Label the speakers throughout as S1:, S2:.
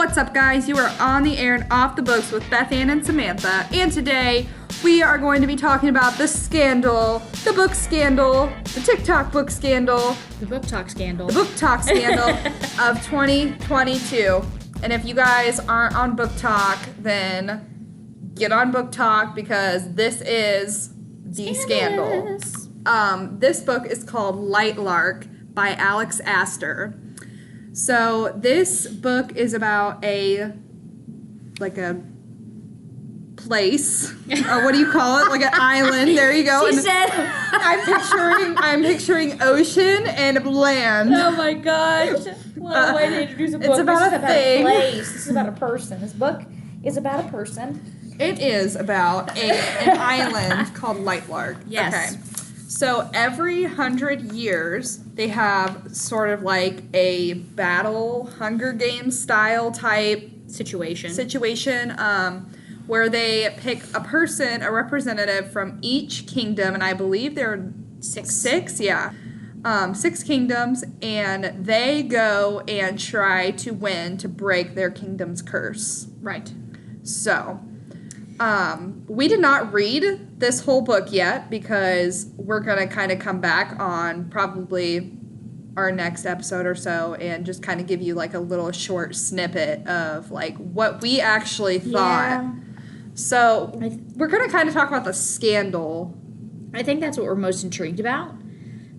S1: What's up, guys? You are on the air and off the books with Beth Ann and Samantha, and today we are going to be talking about the scandal, the book scandal, the TikTok book scandal,
S2: the book talk scandal,
S1: of 2022. And if you guys aren't on Book Talk, then get on Book Talk because this is the scandal. This book is called Lightlark by Alex Astor. So this book is about a place, or what do you call it? Like an island. There you go.
S2: She said.
S1: I'm picturing ocean and land.
S2: Oh my gosh! Well, way to introduce a book.
S1: It's about a thing.
S2: Place. This is about a person. This book is about a person.
S1: It is about an island called Lightlark.
S2: Yes.
S1: Okay. So every 100 years, they have sort of like a battle, Hunger Games style type
S2: Situation,
S1: where they pick a person, a representative from each kingdom, and I believe there are six, yeah. 6 kingdoms, and they go and try to win to break their kingdom's curse.
S2: Right.
S1: So, we did not read this whole book yet because we're going to kind of come back on probably our next episode or so and just kind of give you like a little short snippet of like what we actually thought.
S2: Yeah.
S1: So, we're going to kind of talk about the scandal.
S2: I think that's what we're most intrigued about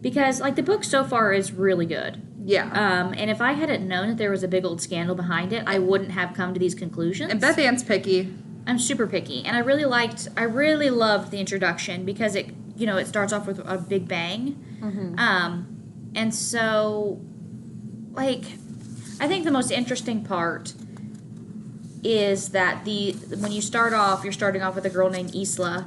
S2: because, like, the book so far is really good.
S1: Yeah.
S2: And if I hadn't known that there was a big old scandal behind it, I wouldn't have come to these conclusions.
S1: And Beth Ann's picky.
S2: I'm super picky, and I really loved the introduction because it starts off with a big bang.
S1: Mm-hmm.
S2: And so, like, I think the most interesting part is that when you start off, you're starting off with a girl named Isla.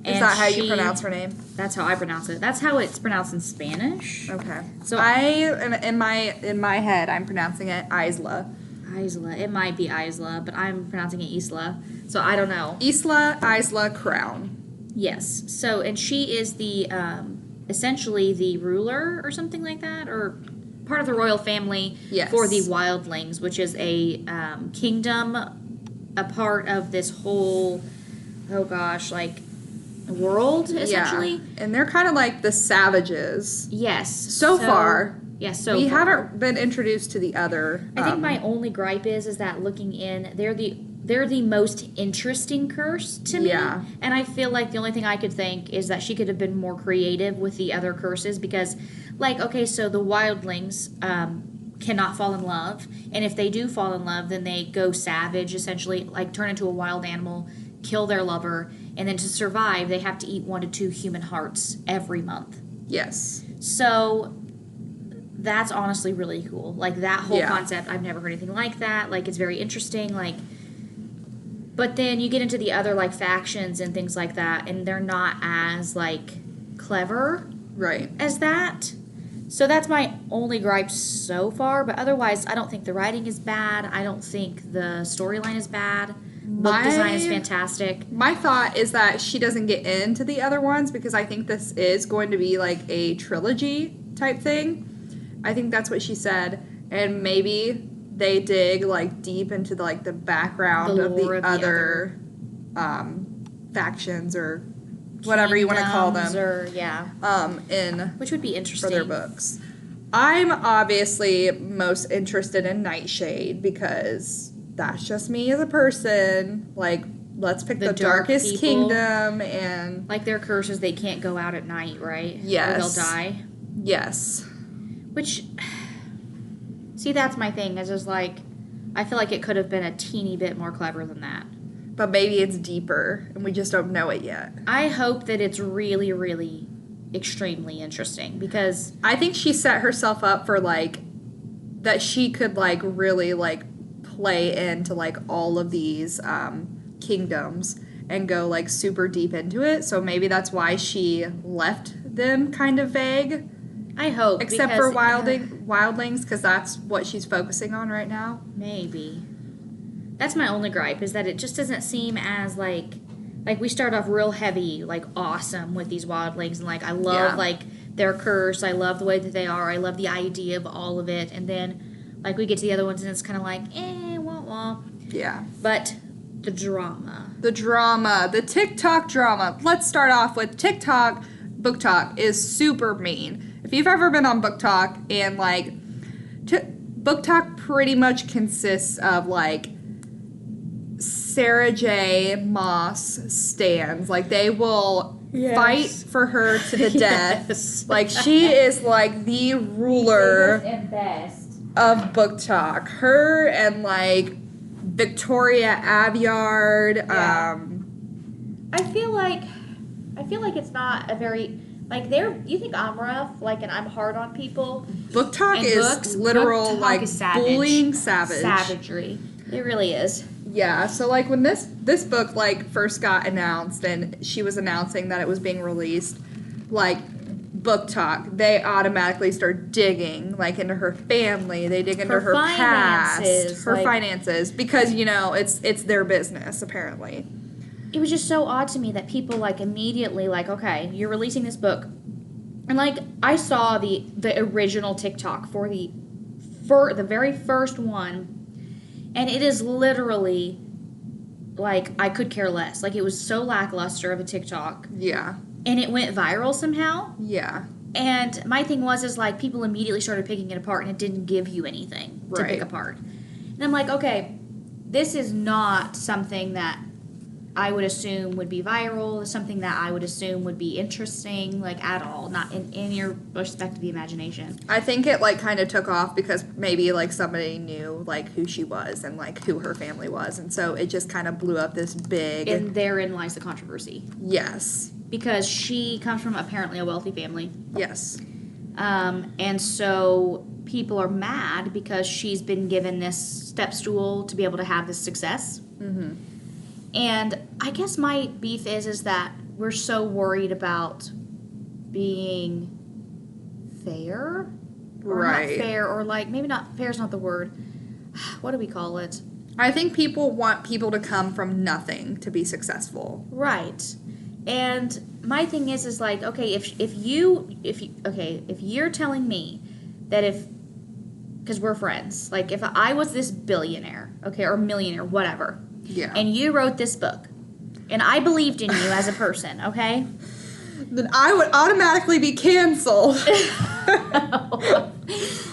S1: Is that how you pronounce her name?
S2: That's how I pronounce it. That's how it's pronounced in Spanish.
S1: Okay.
S2: So
S1: in my head, I'm pronouncing it Isla.
S2: Isla. It might be Isla, but I'm pronouncing it Isla. So I don't know.
S1: Isla Crown.
S2: Yes. So, and she is the, essentially the ruler or something like that, or part of the royal family for the Wildlings, which is a kingdom, a part of this whole, world, essentially.
S1: Yeah. And they're kind of like the savages.
S2: Yes.
S1: So far.
S2: Yes, so
S1: we
S2: far.
S1: haven't been introduced to the other.
S2: I think my only gripe is that looking in, they're the most interesting curse to me.
S1: Yeah.
S2: And I feel like the only thing I could think is that she could have been more creative with the other curses because, so the Wildlings cannot fall in love. And if they do fall in love, then they go savage, essentially, like turn into a wild animal, kill their lover, and then to survive, they have to eat 1 to 2 human hearts every month.
S1: Yes.
S2: So that's honestly really cool. Like, that whole concept, I've never heard anything like that. Like, it's very interesting. Like, but then you get into the other, like, factions and things like that, and they're not as, like, clever as that. So that's my only gripe so far. But otherwise, I don't think the writing is bad. I don't think the storyline is bad. Book design is fantastic.
S1: My thought is that she doesn't get into the other ones because I think this is going to be, like, a trilogy type thing. I think that's what she said, and maybe they dig like deep into the background of the other factions or whatever you want to call them,
S2: which would be interesting
S1: for their books. I'm obviously most interested in Nightshade because that's just me as a person. Like, let's pick the darkest kingdom and
S2: like their curses. They can't go out at night, right?
S1: Yes,
S2: or they'll die.
S1: Yes.
S2: Which, see, that's my thing. Is just like, I feel like it could have been a teeny bit more clever than that.
S1: But maybe it's deeper, and we just don't know it yet.
S2: I hope that it's really, really extremely interesting, because
S1: I think she set herself up for, like, that she could, like, really, like, play into, like, all of these kingdoms and go, like, super deep into it. So maybe that's why she left them kind of vague.
S2: I hope.
S1: Except for Wildlings, because that's what she's focusing on right now.
S2: Maybe. That's my only gripe, is that it just doesn't seem as, like we start off real heavy, like, awesome with these Wildlings, and, like, I love, like, their curse, I love the way that they are, I love the idea of all of it, and then, like, we get to the other ones, and it's kind of like, blah.
S1: Yeah.
S2: But the drama.
S1: The TikTok drama. Let's start off with TikTok. Book Talk is super mean. If you've ever been on Book Talk and like, Book Talk pretty much consists of like Sarah J. Maas stans. Like they will fight for her to the death.
S2: Yes.
S1: Like she is like the ruler
S2: and best
S1: of Book Talk. Her and like Victoria Aveyard.
S2: Yeah. I feel like it's not a very like you think I'm rough, like, and I'm hard on people.
S1: Book Talk
S2: and
S1: is literal
S2: Book Talk
S1: like
S2: is savage.
S1: bullying savagery.
S2: It really is.
S1: Yeah, so like when this book like first got announced and she was announcing that it was being released, like Book Talk, they automatically start digging like into her family. They dig into her past, her finances, because you know it's their business apparently.
S2: It was just so odd to me that people like immediately like, okay, you're releasing this book, and like I saw the original TikTok for the very first one, and it is literally like I could care less. Like it was so lackluster of a TikTok.
S1: Yeah.
S2: And it went viral somehow.
S1: Yeah.
S2: And my thing is like people immediately started picking it apart, and it didn't give you anything to pick apart. And I'm like, okay, this is not something that I would assume would be viral, something that I would assume would be interesting, like at all, not in your respect of the imagination.
S1: I think it like kind of took off because maybe like somebody knew like who she was and like who her family was, and so it just kind of blew up this big.
S2: And therein lies the controversy.
S1: Yes.
S2: Because she comes from apparently a wealthy family.
S1: Yes.
S2: And so people are mad because she's been given this step stool to be able to have this success. Mm-hmm. And I guess my beef is that we're so worried about being fair. Or
S1: right.
S2: Not fair, or like, maybe not, fair is not the word. What do we call it?
S1: I think people want people to come from nothing to be successful.
S2: Right. And my thing is like, okay, if you're telling me that because we're friends, like if I was this billionaire, okay, or millionaire, whatever,
S1: yeah,
S2: and you wrote this book, and I believed in you as a person, okay,
S1: then I would automatically be canceled.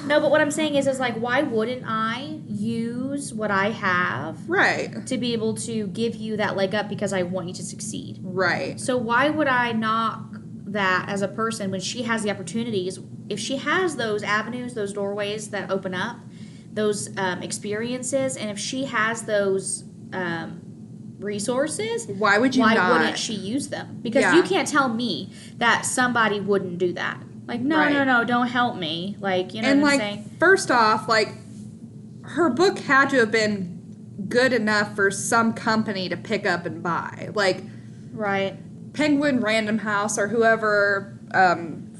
S2: No, but what I'm saying is like, why wouldn't I use what I have,
S1: right,
S2: to be able to give you that leg up because I want you to succeed,
S1: right?
S2: So why would I knock that as a person when she has the opportunities? If she has those avenues, those doorways that open up, those experiences, and if she has those resources,
S1: why wouldn't
S2: she use them? Because you can't tell me that somebody wouldn't do that. Like, no, don't help me. Like, you know what I'm saying?
S1: First off, like, her book had to have been good enough for some company to pick up and buy. Like,
S2: right.
S1: Penguin Random House or whoever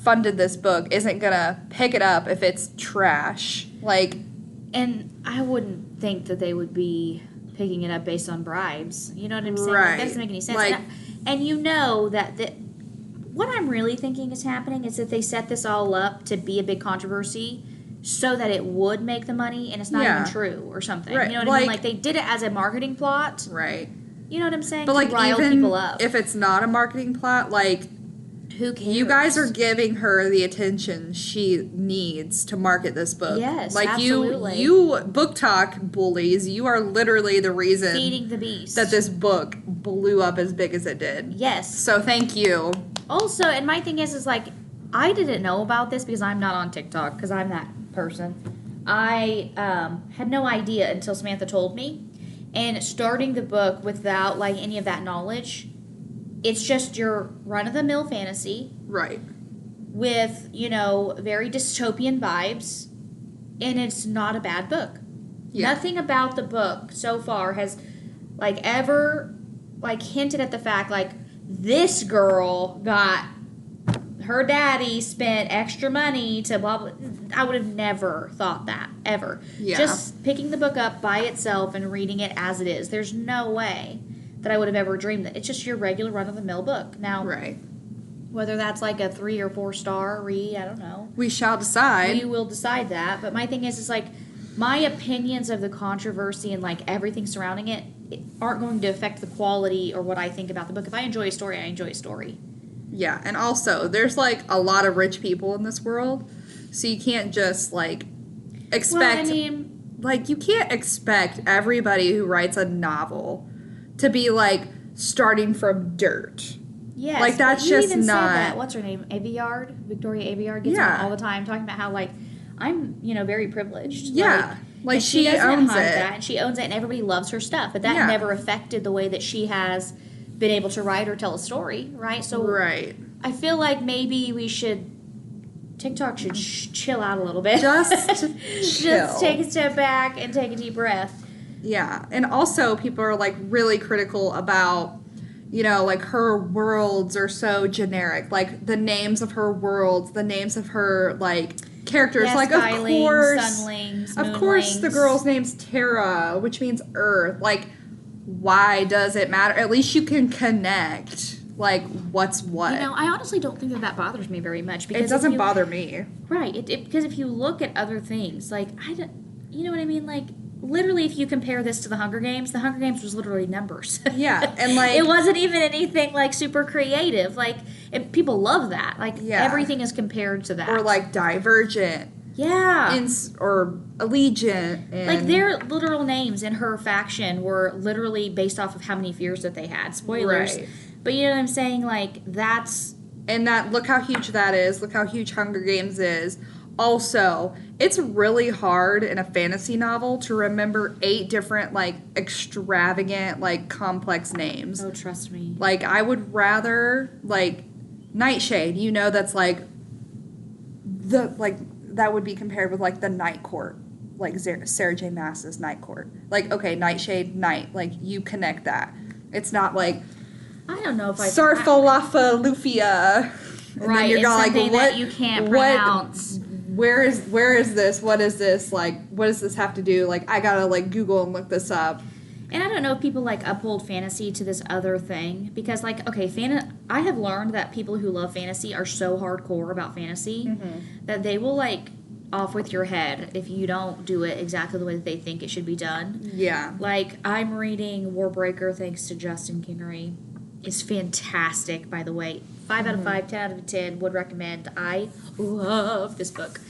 S1: funded this book isn't gonna pick it up if it's trash. Like,
S2: and I wouldn't think that they would be picking it up based on bribes. You know what I'm saying?
S1: Right.
S2: Like, that doesn't make any sense.
S1: Like,
S2: and you know that what I'm really thinking is happening is that they set this all up to be a big controversy so that it would make the money, and it's not even true or something.
S1: Right.
S2: You know what I mean? Like, they did it as a marketing plot.
S1: Right.
S2: You know what I'm saying?
S1: But, like,
S2: rile
S1: even
S2: people up.
S1: if it's not a marketing plot, like,
S2: who cares?
S1: you guys are giving her the attention she needs to market this book.
S2: Yes,
S1: like
S2: absolutely.
S1: You Book Talk bullies, you are literally the reason
S2: feeding the beast
S1: that this book blew up as big as it did.
S2: Yes.
S1: So thank you.
S2: Also, and my thing is like, I didn't know about this because I'm not on TikTok, because I'm that person. I had no idea until Samantha told me. And starting the book without like any of that knowledge, it's just your run-of-the-mill fantasy.
S1: Right.
S2: With, very dystopian vibes. And it's not a bad book. Yeah. Nothing about the book so far has like ever like hinted at the fact like this girl got her daddy spent extra money to blah blah. I would have never thought that ever.
S1: Yeah.
S2: Just picking the book up by itself and reading it as it is. There's no way that I would have ever dreamed that. It's just your regular run-of-the-mill book. Now,
S1: right.
S2: Whether that's like a 3 or 4 star read, I don't know.
S1: We shall decide.
S2: We will decide that. But my thing is like, my opinions of the controversy and like everything surrounding it aren't going to affect the quality or what I think about the book. If I enjoy a story, I enjoy a story.
S1: Yeah, and also there's like a lot of rich people in this world, so you can't just like expect.
S2: Well, I mean,
S1: like you can't expect everybody who writes a novel to be like starting from dirt.
S2: yes,
S1: like that's
S2: but you
S1: just
S2: even
S1: not.
S2: said that. What's her name? Aveyard, Victoria Aveyard gets on all the time talking about how like I'm very privileged.
S1: Yeah, like
S2: and
S1: she
S2: doesn't
S1: owns
S2: hide
S1: it.
S2: that, and she owns it, and everybody loves her stuff. But that never affected the way that she has been able to write or tell a story, right? So
S1: Right.
S2: I feel like maybe TikTok should chill out a little bit.
S1: Just chill.
S2: Just take a step back and take a deep breath.
S1: Yeah, and also people are like really critical about, like her worlds are so generic. Like the names of her worlds, the names of her like characters.
S2: Yes,
S1: like
S2: skylings,
S1: of course,
S2: sunlings,
S1: of course, the
S2: moonlings.
S1: girl's name's Terra, which means Earth. Like, why does it matter? At least you can connect. Like, what's what?
S2: I honestly don't think that bothers me very much. Because
S1: it doesn't bother me.
S2: Right. Because if you look at other things, like, you know what I mean? Like, literally, if you compare this to the Hunger Games was literally numbers.
S1: Yeah, and like...
S2: it wasn't even anything, like, super creative. Like, people love that. Like, everything is compared to that.
S1: Or, like, Divergent.
S2: Yeah.
S1: Or Allegiant. And
S2: like, their literal names in her faction were literally based off of how many fears that they had. Spoilers.
S1: Right.
S2: But you know what I'm saying? Like, that's...
S1: And look how huge that is. Look how huge Hunger Games is. Also, it's really hard in a fantasy novel to remember 8 different, like, extravagant, like, complex names.
S2: Oh, trust me.
S1: Like, I would rather, like, Nightshade, that's, like, that would be compared with, like, the Night Court. Like, Sarah J. Maas's Night Court. Like, okay, Nightshade, Night. Like, you connect that. It's not, like...
S2: I don't know if
S1: Sarfalafa Lufia.
S2: Right,
S1: you're
S2: it's
S1: going
S2: something
S1: like,
S2: that you can't pronounce.
S1: Where is this? What is this? Like, what does this have to do? Like, I gotta, like, Google and look this up.
S2: And I don't know if people, like, uphold fantasy to this other thing. Because, like, okay, I have learned that people who love fantasy are so hardcore about fantasy that they will, like, off with your head if you don't do it exactly the way that they think it should be done.
S1: Yeah.
S2: Like, I'm reading Warbreaker thanks to Justin Kingery. It's fantastic, by the way. 5 out of 5, 10 out of 10, would recommend. I love this book.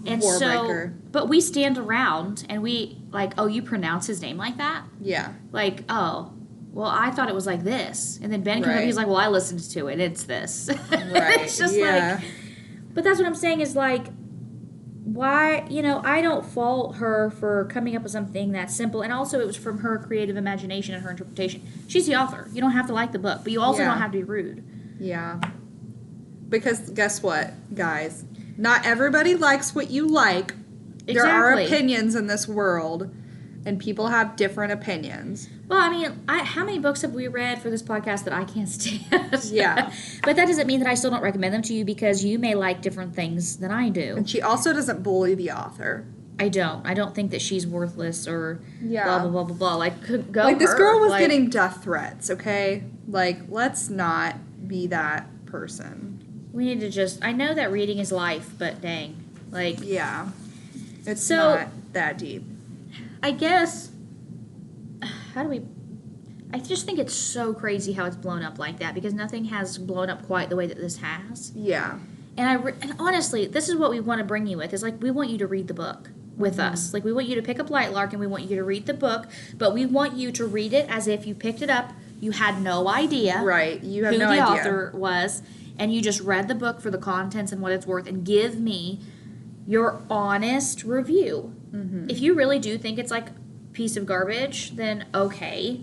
S2: And
S1: Warbreaker.
S2: But we stand around and we, like, oh, you pronounce his name like that?
S1: Yeah.
S2: Like, oh, well, I thought it was like this. And then Ben comes up, he's like, well, I listened to it. It's this.
S1: Right.
S2: It's just like, but that's what I'm saying is like, why, I don't fault her for coming up with something that's simple. And also it was from her creative imagination and her interpretation. She's the author. You don't have to like the book, but you also don't have to be rude.
S1: Yeah. Because guess what, guys? Not everybody likes what you like.
S2: Exactly.
S1: There are opinions in this world, and people have different opinions.
S2: Well, I mean, how many books have we read for this podcast that I can't stand?
S1: Yeah.
S2: But that doesn't mean that I still don't recommend them to you because you may like different things than I do.
S1: And she also doesn't bully the author.
S2: I don't think that she's worthless or blah, blah, blah, blah, blah. Like, go
S1: Like, this girl was
S2: like,
S1: getting death threats, okay? Like, let's not be that person.
S2: We need to just... I know that reading is life, but dang. Like...
S1: Yeah. It's not that deep.
S2: I guess... How do we... I just think it's so crazy how it's blown up like that because nothing has blown up quite the way that this has.
S1: Yeah.
S2: And honestly, this is what we want to bring you with. Is like we want you to read the book with us. Like we want you to pick up Lightlark and we want you to read the book, but we want you to read it as if you picked it up, you had no idea.
S1: Right. You have
S2: who
S1: no
S2: the
S1: idea.
S2: author was, and you just read the book for the contents and what it's worth and give me your honest review. Mm-hmm. If you really do think it's like piece of garbage, then okay.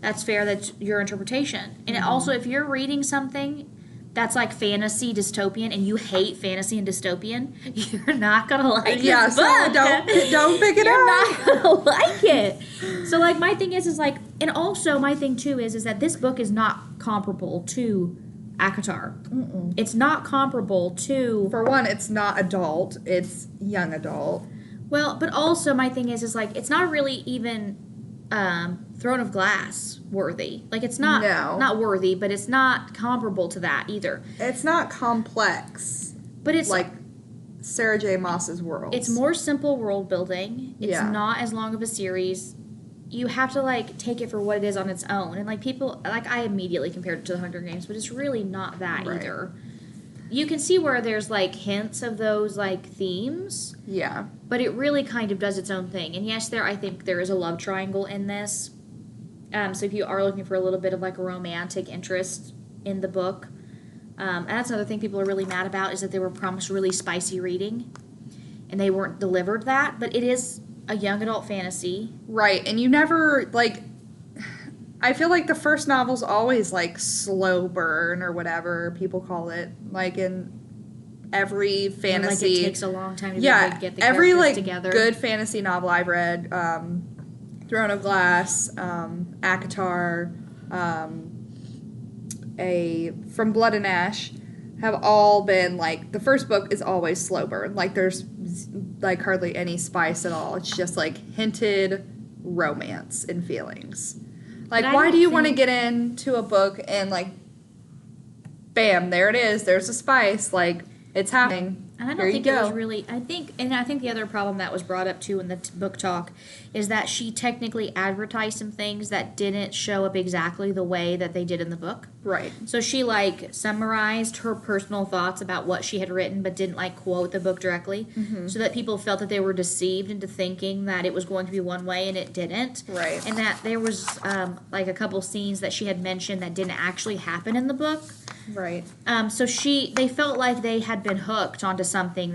S2: That's fair. That's your interpretation. And also, if you're reading something that's like fantasy dystopian and you hate fantasy and dystopian, you're not gonna like this book.
S1: So don't pick it up.
S2: You're not gonna like it. So like my thing is like, and also my thing too is that this book is not comparable to ACOTAR. It's not comparable to.
S1: For one, it's not adult. It's young adult.
S2: Well, but also my thing is like it's not really even Throne of Glass worthy. Like it's not worthy, but it's not comparable to that either.
S1: It's not complex.
S2: But it's
S1: like Sarah J. Maas's world.
S2: It's more simple world building. It's not as long of a series. You have to, like, take it for what it is on its own. And, like, people, like, I immediately compared it to the Hunger Games, but it's really not that either. You can see where there's, like, hints of those, like, themes.
S1: Yeah.
S2: But it really kind of does its own thing. And yes, I think there is a love triangle in this. So if you are looking for a little bit of, like, a romantic interest in the book, and that's another thing people are really mad about, is that they were promised really spicy reading, and they weren't delivered that. But it is a young adult fantasy.
S1: Right, and you never, like, I feel like the first novel's always, like, slow burn or whatever people call it. Like, in every fantasy.
S2: Like, it takes a long time to get the
S1: every,
S2: characters
S1: like,
S2: together.
S1: good fantasy novel I've read, Throne of Glass, ACOTAR, From Blood and Ash, have all been, like, the first book is always slow burn. Like, there's, like, hardly any spice at all. It's just, like, hinted romance and feelings. Like, why do you want to get into a book and, like, bam, there it is. There's a spice. Like, it's happening.
S2: And I don't think it was really, I think the other problem that was brought up too in the book talk is that she technically advertised some things that didn't show up exactly the way that they did in the book.
S1: Right.
S2: So she, like, summarized her personal thoughts about what she had written but didn't, like, quote the book directly, so that people felt that they were deceived into thinking that it was going to be one way and it didn't.
S1: Right.
S2: And that there was, like, a couple scenes that she had mentioned that didn't actually happen in the book.
S1: Right.
S2: So they felt like they had been hooked onto something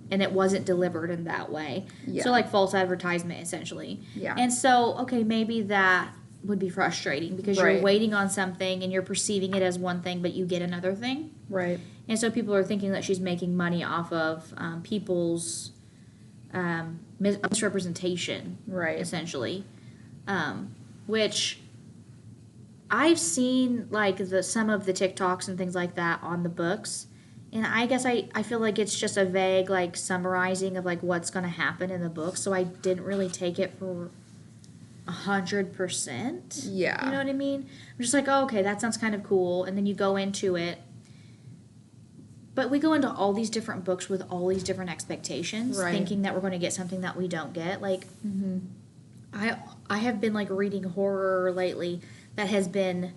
S2: and it wasn't delivered in that way.
S1: Yeah.
S2: So, like, false advertisement, essentially.
S1: Yeah.
S2: And so, okay, maybe that would be frustrating because you're waiting on something and you're perceiving it as one thing, but you get another thing.
S1: Right.
S2: And so people are thinking that she's making money off of people's misrepresentation,
S1: Right.
S2: essentially. Which I've seen, like, some of the TikToks and things like that on the books, and I guess I feel like it's just a vague, like, summarizing of, like, what's going to happen in the book, so I didn't really take it for 100%.
S1: Yeah.
S2: You know what I mean? I'm just like, oh, okay, that sounds kind of cool, and then you go into it. But we go into all these different books with all these different expectations, thinking that we're going to get something that we don't get. Like, I have been, like, reading horror lately that has been,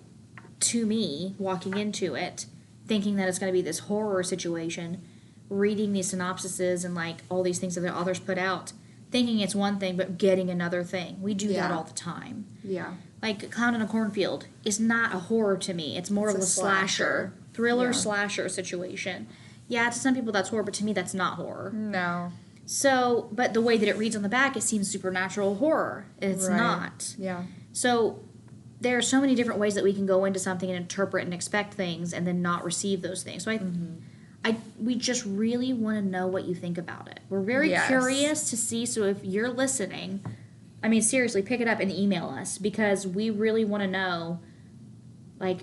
S2: to me, walking into it, thinking that it's going to be this horror situation, reading these synopsises and, like, all these things that the authors put out, thinking it's one thing, but getting another thing. We do that all the time.
S1: Yeah.
S2: Like, Clown in a Cornfield is not a horror to me. It's more of a slasher. Thriller slasher situation. Yeah, to some people that's horror, but to me that's not horror.
S1: No.
S2: So, but the way that it reads on the back, it seems supernatural horror. And it's not.
S1: Yeah.
S2: So, there are so many different ways that we can go into something and interpret and expect things and then not receive those things. So we just really want to know what you think about it. We're very curious to see. So if you're listening, I mean, seriously, pick it up and email us because we really want to know, like,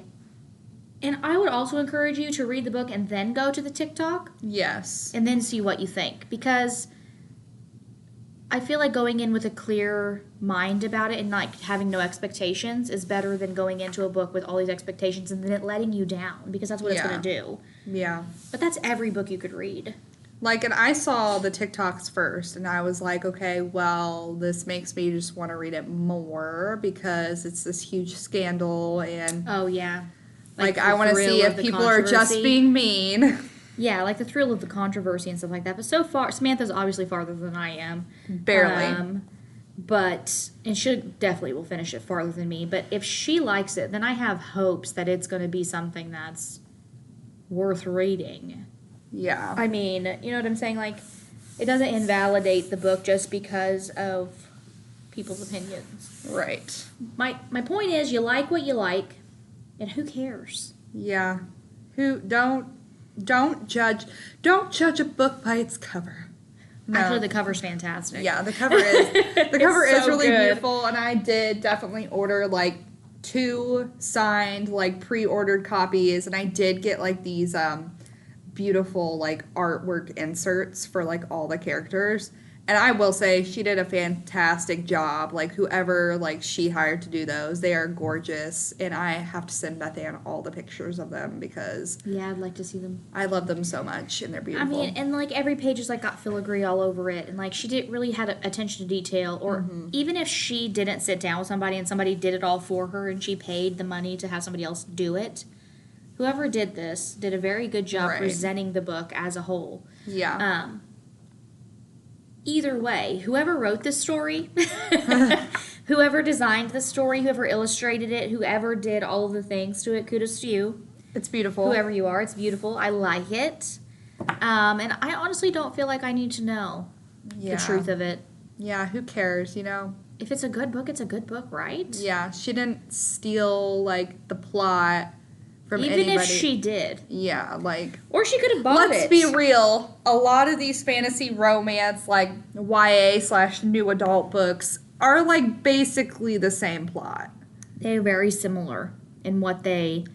S2: and I would also encourage you to read the book and then go to the TikTok.
S1: Yes.
S2: And then see what you think because I feel like going in with a clear mind about it and like having no expectations is better than going into a book with all these expectations and then it letting you down because that's what it's going to do.
S1: Yeah.
S2: But that's every book you could read.
S1: Like, and I saw the TikToks first and I was like, okay, well, this makes me just want to read it more because it's this huge scandal and...
S2: Oh, yeah.
S1: Like I want to see if people are just being mean.
S2: Yeah, like the thrill of the controversy and stuff like that. But so far, Samantha's obviously farther than I am.
S1: Barely.
S2: And she definitely will finish it farther than me. But if she likes it, then I have hopes that it's going to be something that's worth reading.
S1: Yeah.
S2: I mean, you know what I'm saying? Like, it doesn't invalidate the book just because of people's opinions.
S1: Right.
S2: My point is, you like what you like, and who cares?
S1: Yeah. Don't judge a book by its cover. No.
S2: Actually, the cover's fantastic.
S1: Yeah, the cover is
S2: so
S1: really
S2: good.
S1: beautiful, and I did definitely order like 2 signed like pre-ordered copies, and I did get like these beautiful like artwork inserts for like all the characters. And I will say she did a fantastic job. Like, whoever, like, she hired to do those, they are gorgeous. And I have to send Beth Ann all the pictures of them because...
S2: Yeah, I'd like to see them.
S1: I love them so much, and they're beautiful.
S2: I mean, and, like, every page is, like, got filigree all over it. And, like, she did really had attention to detail. Or even if she didn't sit down with somebody and somebody did it all for her and she paid the money to have somebody else do it, whoever did this did a very good job presenting the book as a whole.
S1: Yeah.
S2: Either way, whoever wrote this story, whoever designed the story, whoever illustrated it, whoever did all of the things to it, kudos to you.
S1: It's beautiful.
S2: Whoever you are, it's beautiful. I like it. And I honestly don't feel like I need to know the truth of it.
S1: Yeah, who cares, you know?
S2: If it's a good book, it's a good book, right?
S1: Yeah, she didn't steal, like, the plot from anybody.
S2: Even if she did.
S1: Yeah, like...
S2: Or she could have bought it.
S1: Let's be real. A lot of these fantasy romance, like, YA/new adult books are, like, basically the same plot.
S2: They're very similar in what they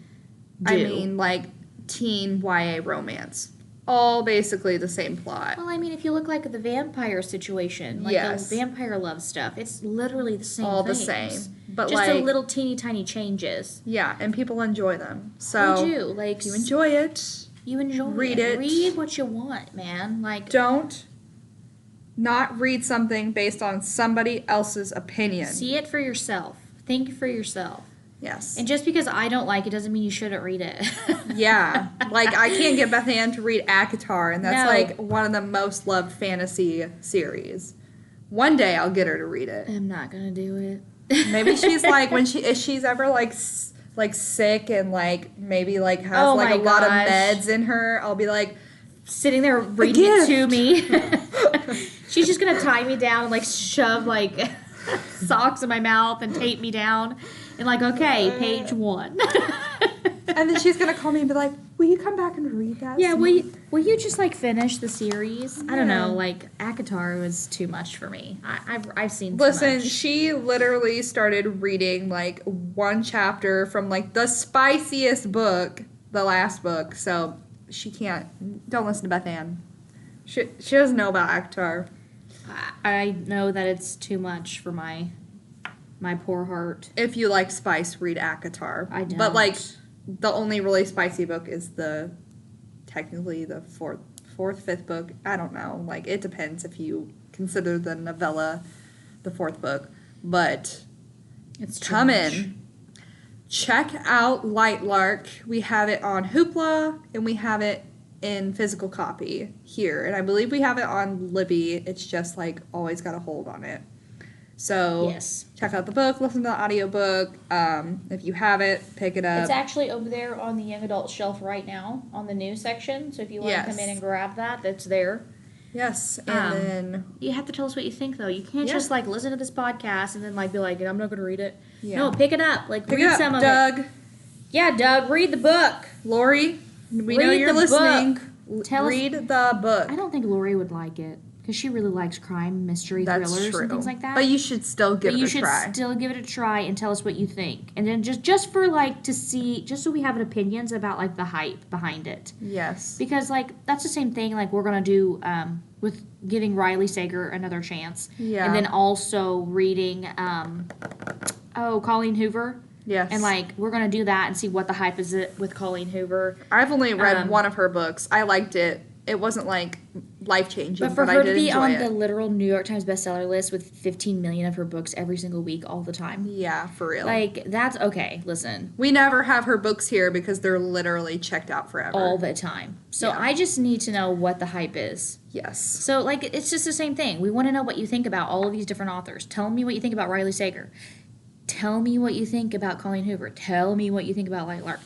S2: do.
S1: I mean, like, teen YA romance. All basically the same plot.
S2: Well, I mean, if you look like the vampire situation, like the vampire love stuff, it's literally the same
S1: all
S2: things.
S1: The same. But
S2: just
S1: like,
S2: a little teeny tiny changes.
S1: Yeah, and people enjoy them. So
S2: they do. Like,
S1: if you enjoy it.
S2: You enjoy
S1: read
S2: it.
S1: it.
S2: Read what you want, man. Like,
S1: don't not read something based on somebody else's opinion.
S2: See it for yourself. Think for yourself.
S1: Yes.
S2: And just because I don't like it doesn't mean you shouldn't read it.
S1: Yeah. Like, I can't get Beth Ann to read ACOTAR, and that's, like, one of the most loved fantasy series. One day I'll get her to read it.
S2: I'm not going to do it.
S1: Maybe she's, like, if she's ever, like sick and, like, maybe, like, has, like, a lot of meds in her, I'll be, like...
S2: Sitting there reading it to me. She's just going to tie me down and, like, shove, like, socks in my mouth and tape me down. And like, okay, page 1.
S1: And then she's going to call me and be like, will you come back and read that?
S2: Yeah, will you just, like, finish the series? Yeah. I don't know, like, ACOTAR was too much for me. I've seen too
S1: Listen,
S2: much.
S1: she literally started reading, like, one chapter from, like, the spiciest book, the last book, so she can't, don't listen to Beth Ann. She doesn't know about ACOTAR.
S2: I know that it's too much for my poor heart.
S1: If you like spice, read ACOTAR.
S2: I don't.
S1: But, like, the only really spicy book is technically the fifth book. I don't know. Like, it depends if you consider the novella the fourth book. But
S2: it's
S1: come in. Check out Lightlark. We have it on Hoopla, and we have it in physical copy here. And I believe we have it on Libby. It's just, like, always got a hold on it. So,
S2: yes.
S1: Check out the book, listen to the audiobook. If you have it, pick it up.
S2: It's actually over there on the young adult shelf right now on the new section. So if you want to come in and grab that, that's there.
S1: Yes. And then...
S2: You have to tell us what you think, though. You can't just, like, listen to this podcast and then, like, be like, I'm not going to read it. Yeah. No, pick it up. Like, read some of it.
S1: Doug.
S2: Yeah, Doug, read the book.
S1: Lori, we know you're listening. Read the book.
S2: I don't think Lori would like it. Because she really likes crime, mystery, thrillers, and things like that.
S1: But you should still give it a try.
S2: You should still give it a try and tell us what you think. And then just for, like, to see, just so we have opinions about, like, the hype behind it.
S1: Yes.
S2: Because, like, that's the same thing, like, we're going to do with giving Riley Sager another chance.
S1: Yeah.
S2: And then also reading, Colleen Hoover.
S1: Yes.
S2: And, like, we're going to do that and see what the hype is with Colleen Hoover.
S1: I've only read one of her books. I liked it. It wasn't, like, life-changing, but I did enjoy it.
S2: But for her to be on the literal New York Times bestseller list with 15 million of her books every single week all the time.
S1: Yeah, for real.
S2: Like, that's okay. Listen.
S1: We never have her books here because they're literally checked out forever.
S2: All the time. So I just need to know what the hype is.
S1: Yes.
S2: So, like, it's just the same thing. We want to know what you think about all of these different authors. Tell me what you think about Riley Sager. Tell me what you think about Colleen Hoover. Tell me what you think about Lightlark.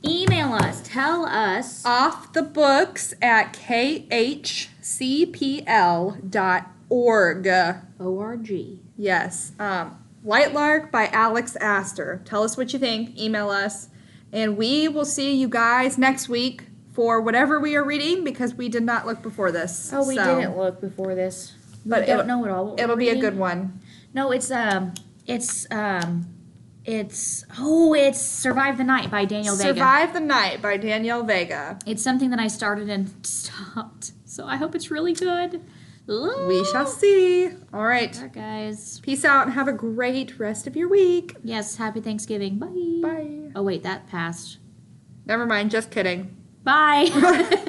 S2: Email us. Tell us.
S1: Off the books at khcpl.org.
S2: O-R-G.
S1: Yes. Lightlark by Alex Astor. Tell us what you think. Email us. And we will see you guys next week for whatever we are reading because we did not look before this.
S2: Oh, we didn't look before this.
S1: But
S2: we don't know at all what
S1: it'll
S2: we're
S1: be
S2: reading.
S1: A good one.
S2: No, it's Survive the Night by Daniel Vega.
S1: Survive the Night by Daniel Vega.
S2: It's something that I started and stopped. So I hope it's really good.
S1: We shall see. All right.
S2: All right, guys.
S1: Peace out and have a great rest of your week.
S2: Yes, happy Thanksgiving. Bye.
S1: Bye.
S2: Oh, wait, that passed.
S1: Never mind. Just kidding.
S2: Bye.